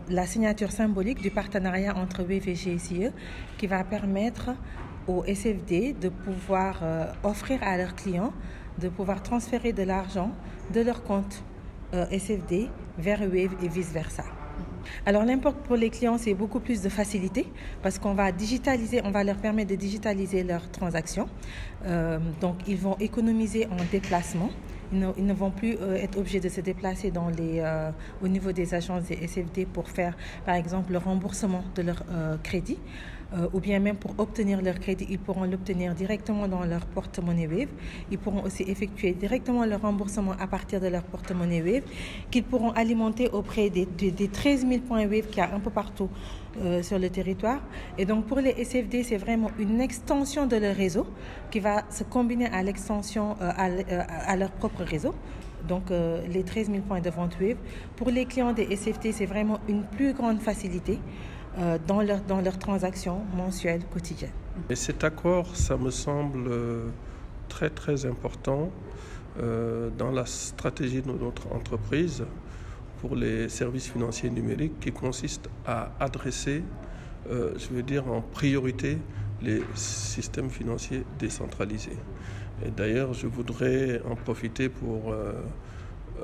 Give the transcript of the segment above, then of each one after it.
la signature symbolique du partenariat entre Wave et GIE qui va permettre aux SFD de pouvoir offrir à leurs clients de pouvoir transférer de l'argent de leur compte SFD vers Wave et vice-versa. Alors l'impact pour les clients, c'est beaucoup plus de facilité parce qu'on va digitaliser, on va leur permettre de digitaliser leurs transactions. Donc ils vont économiser en déplacement. Ils ne vont plus être obligés de se déplacer au niveau des agences des SFD pour faire, par exemple, le remboursement de leur crédit. Ou bien même pour obtenir leur crédit, ils pourront l'obtenir directement dans leur porte-monnaie Wave. Ils pourront aussi effectuer directement leur remboursement à partir de leur porte-monnaie Wave, qu'ils pourront alimenter auprès des 13 000 points Wave qu'il y a un peu partout sur le territoire. Et donc pour les SFD, c'est vraiment une extension de leur réseau qui va se combiner à l'extension à leur propre réseau. Donc les 13 000 points de vente Wave. Pour les clients des SFD, c'est vraiment une plus grande facilité dans leurs transactions mensuelles quotidiennes. Et cet accord, ça me semble très très important dans la stratégie de notre entreprise pour les services financiers numériques qui consiste à adresser, en priorité, les systèmes financiers décentralisés. Et d'ailleurs, je voudrais en profiter pour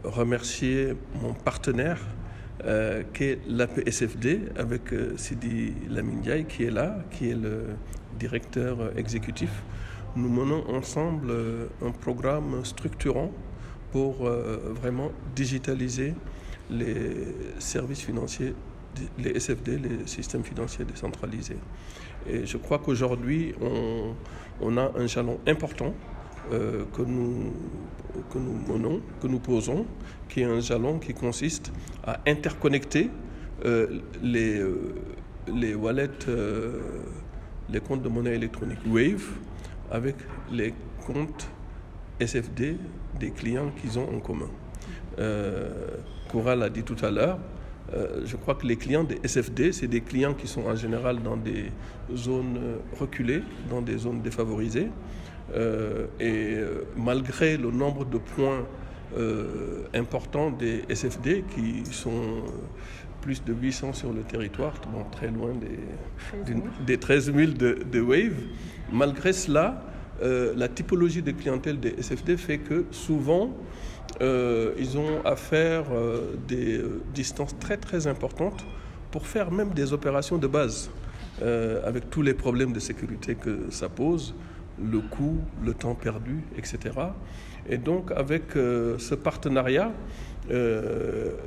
remercier mon partenaire qui est l'APSFD avec Sidi Lamine Ndiaye qui est là, qui est le directeur exécutif. Nous menons ensemble un programme structurant pour vraiment digitaliser les services financiers, les SFD, les systèmes financiers décentralisés. Et je crois qu'aujourd'hui, on a un jalon important que nous menons, que nous posons, qui est un jalon qui consiste à interconnecter les wallets, les comptes de monnaie électronique Wave avec les comptes SFD des clients qu'ils ont en commun. Koura l'a dit tout à l'heure, je crois que les clients des SFD, c'est des clients qui sont en général dans des zones reculées, dans des zones défavorisées. Malgré le nombre de points importants des SFD, qui sont plus de 800 sur le territoire, très loin des 13 000 de Wave, malgré cela, la typologie de clientèle des SFD fait que souvent, ils ont à faire des distances très très importantes pour faire même des opérations de base, avec tous les problèmes de sécurité que ça pose, le coût, le temps perdu, etc. Et donc avec ce partenariat,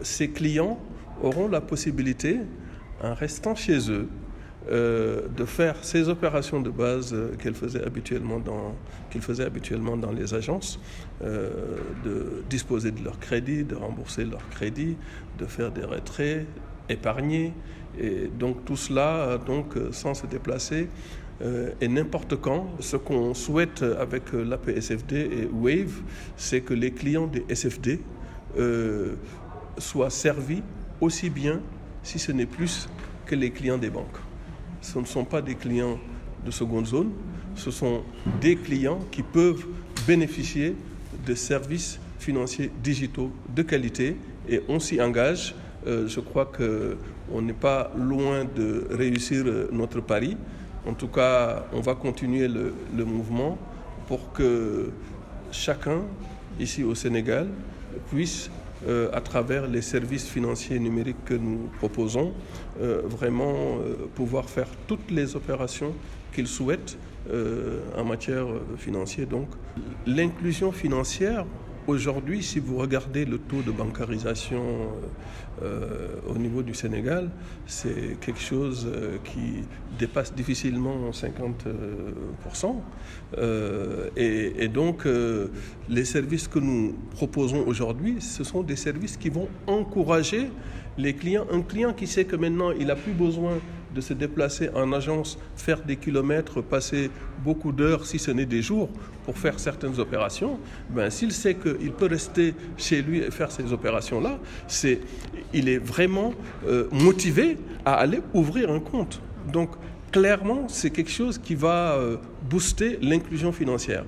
ces clients auront la possibilité, en restant chez eux, de faire ces opérations de base qu'ils faisaient habituellement dans les agences, de disposer de leur crédit, de rembourser leur crédit, de faire des retraits, épargner, et donc tout cela sans se déplacer et n'importe quand. Ce qu'on souhaite avec l'APSFD et Wave, c'est que les clients des SFD soient servis aussi bien, si ce n'est plus, que les clients des banques. Ce ne sont pas des clients de seconde zone, ce sont des clients qui peuvent bénéficier de services financiers digitaux de qualité et on s'y engage. Je crois qu'on n'est pas loin de réussir notre pari. En tout cas, on va continuer le mouvement pour que chacun, ici au Sénégal, puisse, à travers les services financiers numériques que nous proposons, vraiment pouvoir faire toutes les opérations qu'il souhaite en matière financière. Donc, l'inclusion financière, aujourd'hui, si vous regardez le taux de bancarisation au niveau du Sénégal, c'est quelque chose qui dépasse difficilement 50%. Et donc, les services que nous proposons aujourd'hui, ce sont des services qui vont encourager les clients. Un client qui sait que maintenant, il n'a plus besoin de se déplacer en agence, faire des kilomètres, passer beaucoup d'heures, si ce n'est des jours, pour faire certaines opérations, s'il sait qu'il peut rester chez lui et faire ces opérations-là, il est vraiment motivé à aller ouvrir un compte. Donc, clairement, c'est quelque chose qui va booster l'inclusion financière.